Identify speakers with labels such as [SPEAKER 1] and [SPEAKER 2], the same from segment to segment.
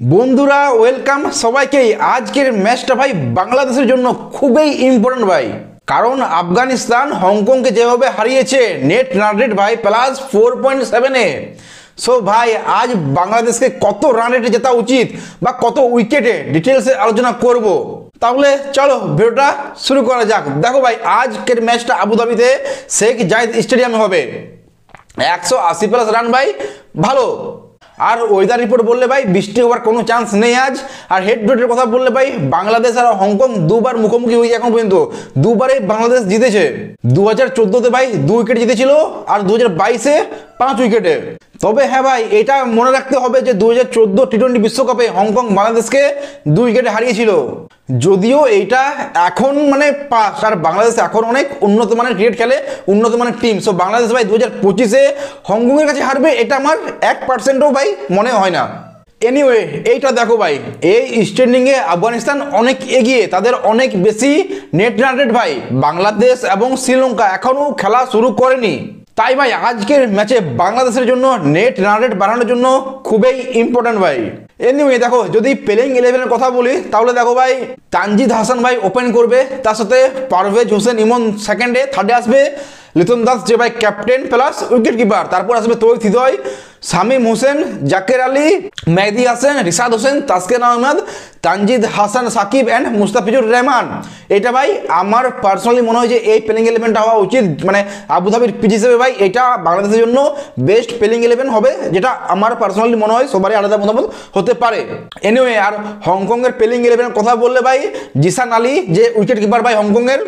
[SPEAKER 1] বন্ধুরা ওয়েলকাম সবাইকেই। আজকের ম্যাচটা ভাই বাংলাদেশের জন্য খুবই ইম্পর্টেন্ট ভাই, কারণ আফগানিস্তান হংকংকে যেভাবে হারিয়েছে নেট রান রেট ভাই প্লাস 4.7-এ। সো ভাই আজ বাংলাদেশকে কত রান রেটে জেতা উচিত বা কত উইকেটে ডিটেলসে আলোচনা করব। তাহলে চলো ভিডিওটা শুরু করা যাক। দেখো ভাই আজকের ম্যাচটা আবুধাবিতে শেখ জায়েদ স্টেডিয়ামে হবে। 180+ রান ভাই, ভালো। আর ওয়েদার রিপোর্ট বললে ভাই বৃষ্টি হওয়ার কোনো চান্স নেই আজ। আর হেড টু হেডের কথা বললে ভাই বাংলাদেশ আর হংকং দুবার মুখোমুখি হয়েছে এখন পর্যন্ত, দুবারে বাংলাদেশ জিতেছে। 2014-তে ভাই 2 উইকেট জিতেছিল আর 2022-এ 5 উইকেটে। তবে হ্যাঁ ভাই এটা মনে রাখতে হবে যে 2014 টি-20 বিশ্বকাপে হংকং বাংলাদেশকে 2 উইকেটে হারিয়েছিল। যদিও এইটা এখন মানে পাস, আর বাংলাদেশ এখন অনেক উন্নত মানের ক্রিকেট খেলে, উন্নত মানের টিম। সো বাংলাদেশ ভাই 2025-এ হংকংয়ের কাছে হারবে এটা আমার 1%ও ভাই মনে হয় না। এনিওয়ে এইটা দেখো ভাই, এই স্ট্যান্ডিংয়ে আফগানিস্তান অনেক এগিয়ে, তাদের অনেক বেশি নেট রান রেট ভাই। বাংলাদেশ এবং শ্রীলঙ্কা এখনও খেলা শুরু করেনি। তাই ভাই আজকের ম্যাচে বাংলাদেশের জন্য নেট রান রেট বাড়ানোর জন্য খুবই ইম্পর্টেন্ট ভাই। এনিওয়ে দেখো যদি প্লেইং 11-এর কথা বলি তাহলে দেখো ভাই তানজিদ হাসান ভাই ওপেন করবে, তার সাথে পারভেজ হোসেন ইমন সেকেন্ডে, থার্ডে আসবে লিটন দাস যে ভাই ক্যাপ্টেন প্লাস উইকেট কিপার, তারপর আসবে তৌহিদ হৃদয়, শামীম হোসেন, জাকের আলী, মেহেদি হাসান, রিশাদ হোসেন, তাসকিন আহমেদ, তানজিদ হাসান সাকিব অ্যান্ড মুস্তাফিজুর রহমান। এটা ভাই আমার পার্সোনালি মনে হয় যে এই প্লেইং 11টা হওয়া উচিত, মানে আবুধাবির পিচ হিসেবে ভাই এটা বাংলাদেশের জন্য বেস্ট প্লেইং 11 হবে, যেটা আমার পার্সোনালি মনে হয়, সবারই আলাদা মতামত হতে পারে। এনিওয়ে আর হংকংয়ের প্লেইং 11-এর কথা বললে ভাই জিসান আলী যে উইকেট কিপার ভাই হংকংয়ের,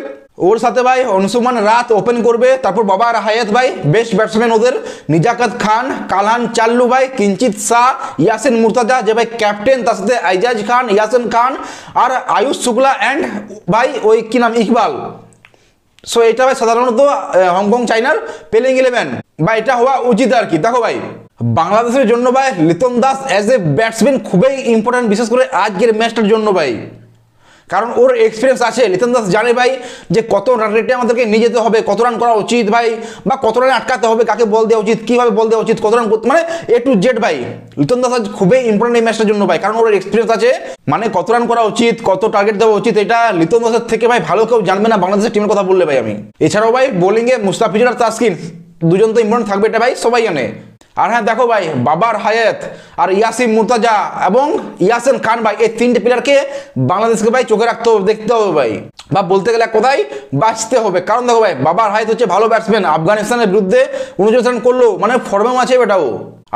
[SPEAKER 1] ওর সাথে ভাই অনসুমান রাত ওপেন করবে, তারপর বাবার হায়াত ভাই বেস্ট ব্যাটসম্যান ওদের, নিজাকাত খান, কালহান চাল্লু ভাই, কিঞ্চিত শাহ, ইয়াসিন মুর্তাজা যে ভাই ক্যাপ্টেন, তার সাথে আইজাজ খান, ইয়াসিন খান আর আয়ুষ শুক্লা অ্যান্ড ভাই ওই কি নাম ইকবাল। সো এটা ভাই সাধারণত হংকং চাইনার প্লেইং 11 বা এটা হওয়া উচিত আর কি। দেখো ভাই বাংলাদেশের জন্য ভাই Liton Das as a batsman খুবই ইম্পর্টেন্ট, বিশেষ করে আজকের ম্যাচটার জন্য ভাই, কারণ ওর এক্সপিরিয়েন্স আছে। লিটন দাস জানে ভাই যে কত রান রেটে আমাদেরকে নিয়ে যেতে হবে, কত রান করা উচিত ভাই, বা কত রানে আটকাতে হবে, কাকে বল দেওয়া উচিত, কীভাবে বল দেওয়া উচিত, কত রান করতে, মানে এ টু জেড ভাই লিটন দাস আজ খুবই ইম্পর্টেন্ট এই ম্যাচটার জন্য ভাই, কারণ ওর এক্সপিরিয়েন্স আছে। মানে কত রান করা উচিত, কত টার্গেট দেওয়া উচিত, এটা লিটন দাসের থেকে ভাই ভালো কেউ জানবে না বাংলাদেশের টিমের কথা বললে ভাই আমি। এছাড়াও ভাই বোলিংয়ে মুস্তাফিজুর আর তাসকিন দুজন তো ইম্পর্টেন্ট থাকবে, এটা ভাই সবাই জানে। আর হ্যাঁ দেখো ভাই বাবার হায়াত আর ইয়াসিন মুর্তাজা এবং ইয়াসিন খান ভাই এই 3টে প্লেয়ারকে বাংলাদেশকে ভাই চোখে রাখতে হবে, দেখতে হবে ভাই, বা বলতে গেলে কোথায় বাঁচতে হবে। কারণ দেখো ভাই বাবার হায়াত হচ্ছে ভালো ব্যাটসম্যান, আফগানিস্তানের বিরুদ্ধে 49 রান করলো, মানে ফর্মেও আছে বেটাও।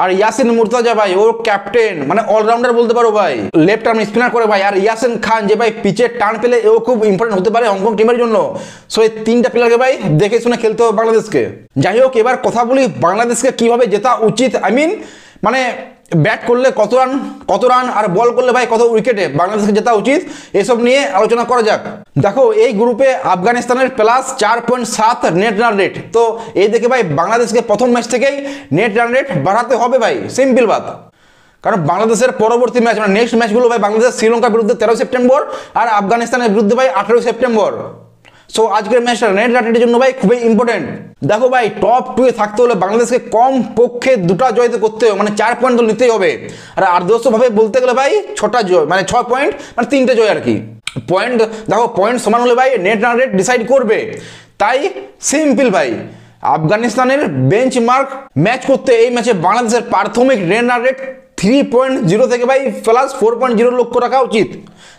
[SPEAKER 1] আর ইয়াসিন মুর্তাজা ভাই ও ক্যাপ্টেন, মানে অলরাউন্ডার বলতে পারো ভাই, লেফট আর্ম স্পিনার করে ভাই। আর ইয়াসিন খান যে ভাই পিচের টার্ন পেলে এও খুব ইম্পর্টেন্ট হতে পারে হংকং টিমের জন্য। সো এই 3টা প্লেয়ারকে ভাই দেখে শুনে খেলতে হবে বাংলাদেশকে। যাই হোক এবার কথা বলি বাংলাদেশকে কিভাবে জেতা উচিত, আই মিন মানে ব্যাট করলে কত রান আর বল করলে ভাই কত উইকেটে বাংলাদেশকে জেতা উচিত, এসব নিয়ে আলোচনা করা যাক। দেখো এই গ্রুপে আফগানিস্তানের প্লাস 4.7 নেট রান রেট। তো এই দেখে ভাই বাংলাদেশকে প্রথম ম্যাচ থেকেই নেট রান রেট বাড়াতে হবে ভাই, সিম্পল বাত। কারণ বাংলাদেশের পরবর্তী ম্যাচ মানে নেক্সট ম্যাচগুলো ভাই বাংলাদেশ শ্রীলঙ্কার বিরুদ্ধে 13 সেপ্টেম্বর আর আফগানিস্তানের বিরুদ্ধে ভাই 18 সেপ্টেম্বর। সো আজকের ম্যাচটা নেট রান রেটের জন্য ভাই খুবই ইম্পর্টেন্ট। দেখো ভাই টপ 2-এ থাকতে হলে বাংলাদেশকে কম পক্ষে 2টা জয় করতে হবে, মানে 4 পয়েন্ট তো নিতেই হবে। আর আদর্শভাবে বলতে গেলে ভাই 6টা জয়, মানে 6 পয়েন্ট, মানে 3টে জয় আর কি। পয়েন্ট দেখো পয়েন্ট সমান হলে ভাই নেট রান রেট ডিসাইড করবে। তাই সিম্পল ভাই আফগানিস্তানের বেঞ্চমার্ক ম্যাচ করতে এই ম্যাচে বাংলাদেশের প্রাথমিক নেট রান রেট 3.0 থেকে ভাই প্লাস 4.0 লক্ষ্য রাখা উচিত,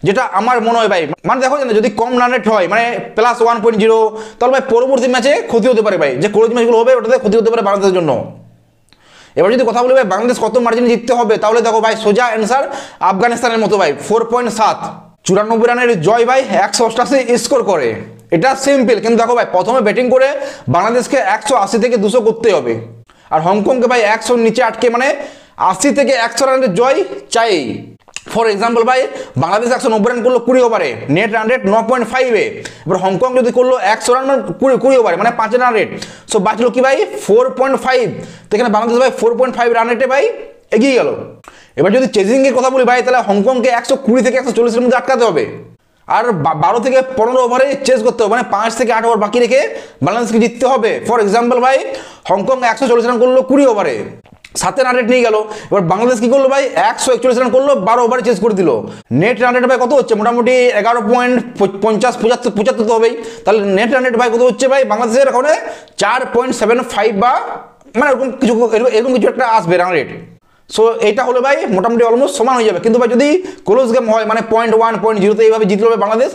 [SPEAKER 1] যেটা আমার মনে হয় ভাই। মানে দেখো না যদি কম রান রেট হয় মানে প্লাস 1.0, তাহলে ভাই পরবর্তী ম্যাচে ক্ষতি হতে পারে ভাই, যে ক্লোজ ম্যাচগুলো হবে ওটাতে ক্ষতি হতে পারে বাংলাদেশের জন্য। এবার যদি কথা বলি ভাই বাংলাদেশ কত মার্জিনে জিততে হবে, তাহলে দেখো ভাই সোজা অ্যান্সার আফগানিস্তানের মতো ভাই 4.7। 94 রানের জয় ভাই 188 স্কোর করে, এটা সিম্পল। কিন্তু দেখো ভাই প্রথমে ব্যাটিং করে বাংলাদেশকে 180 থেকে 200 করতে হবে, আর হংকংকে ভাই 100 নিচে আটকে মানে 80 থেকে 100 রানের জয় চাই। ফর এক্সাম্পল ভাই বাংলাদেশ 190 রান করলো 20 ওভারে, নেট রান রেট 9.5-এ। এবার হংকং যদি করলো 100 রান 20 ওভারে মানে 5 রান রেট, সো বাঁচলো কি ভাই 4.5। তো এখানে বাংলাদেশ ভাই 4.5 রান রেটে ভাই এগিয়ে গেল। এবার যদি চেজিংয়ের কথা বলি ভাই তাহলে হংকংকে 120 থেকে 140-এর মধ্যে আটকাতে হবে, আর 12 থেকে 15 ওভারে চেস করতে হবে, মানে 5 থেকে 8 ওভার বাকি রেখে বাংলাদেশকে জিততে হবে। ফর এক্সাম্পল ভাই হংকং 140 রান করলো 20 ওভারে, সাথে রান রেট নিয়ে গেল। এবার বাংলাদেশ কি করলো ভাই, 141 রান করলো, 12 ওভারে চেস করে দিল। নেট রান রেট ভাই কত হচ্ছে, মোটামুটি 11.50-75 তো হবেই। তাহলে নেট রান রেট ভাই কত হচ্ছে ভাই বাংলাদেশের ওখানে 4.75 বা মানে এরকম কিছু একটা আসবে রান রেট। সো এইটা হলে ভাই মোটামুটি অলমোস্ট সমান হয়ে যাবে। কিন্তু ভাই যদি ক্লোজ গেম হয় মানে 0.1 0.0 এইভাবে জিতলো ভাই বাংলাদেশ,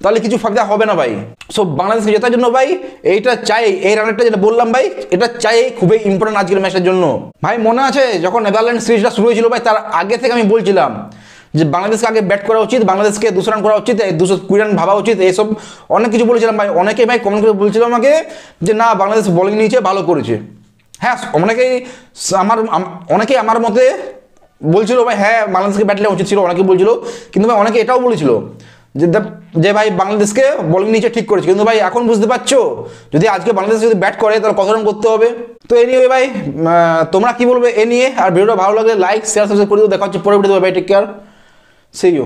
[SPEAKER 1] তাহলে কিছু ফায়দা হবে না ভাই। সো বাংলাদেশকে জেতার জন্য ভাই এইটা চাই, এই রানটা যেটা বললাম ভাই এটা চাই, খুবই ইম্পর্টেন্ট আজকের ম্যাচের জন্য। ভাই মনে আছে যখন নেদারল্যান্ড সিরিজটা শুরু হয়েছিল ভাই, তার আগে থেকে আমি বলছিলাম যে বাংলাদেশকে আগে ব্যাট করা উচিত, বাংলাদেশকে 200 রান করা উচিত, 220 রান ভাবা উচিত, এইসব অনেক কিছু বলেছিলাম ভাই। অনেকে ভাই কমেন্ট করে বলছিল আমাকে যে না বাংলাদেশ বোলিং নিয়েছে, ভালো করেছে। হ্যাঁ অনেকেই আমার মতে বলছিল ভাই হ্যাঁ বাংলাদেশকে ব্যাট নেওয়া উচিত ছিল, অনেকে বলছিল। কিন্তু ভাই অনেকে এটাও বলেছিল যে ভাই বাংলাদেশকে বোলিং নিচে ঠিক করেছে। কিন্তু ভাই এখন বুঝতে পারছো যদি আজকে বাংলাদেশ যদি ব্যাট করে তাহলে কত রান করতে হবে। তো এ নিয়ে ভাই তোমরা কি বলবে এ নিয়ে? আর ভিডিওটা ভালো লাগলে লাইক শেয়ার সাবস্ক্রাইব করে দিও। দেখা হচ্ছে পরে ভিডিও, ভাই টেক কেয়ার, সি ইউ।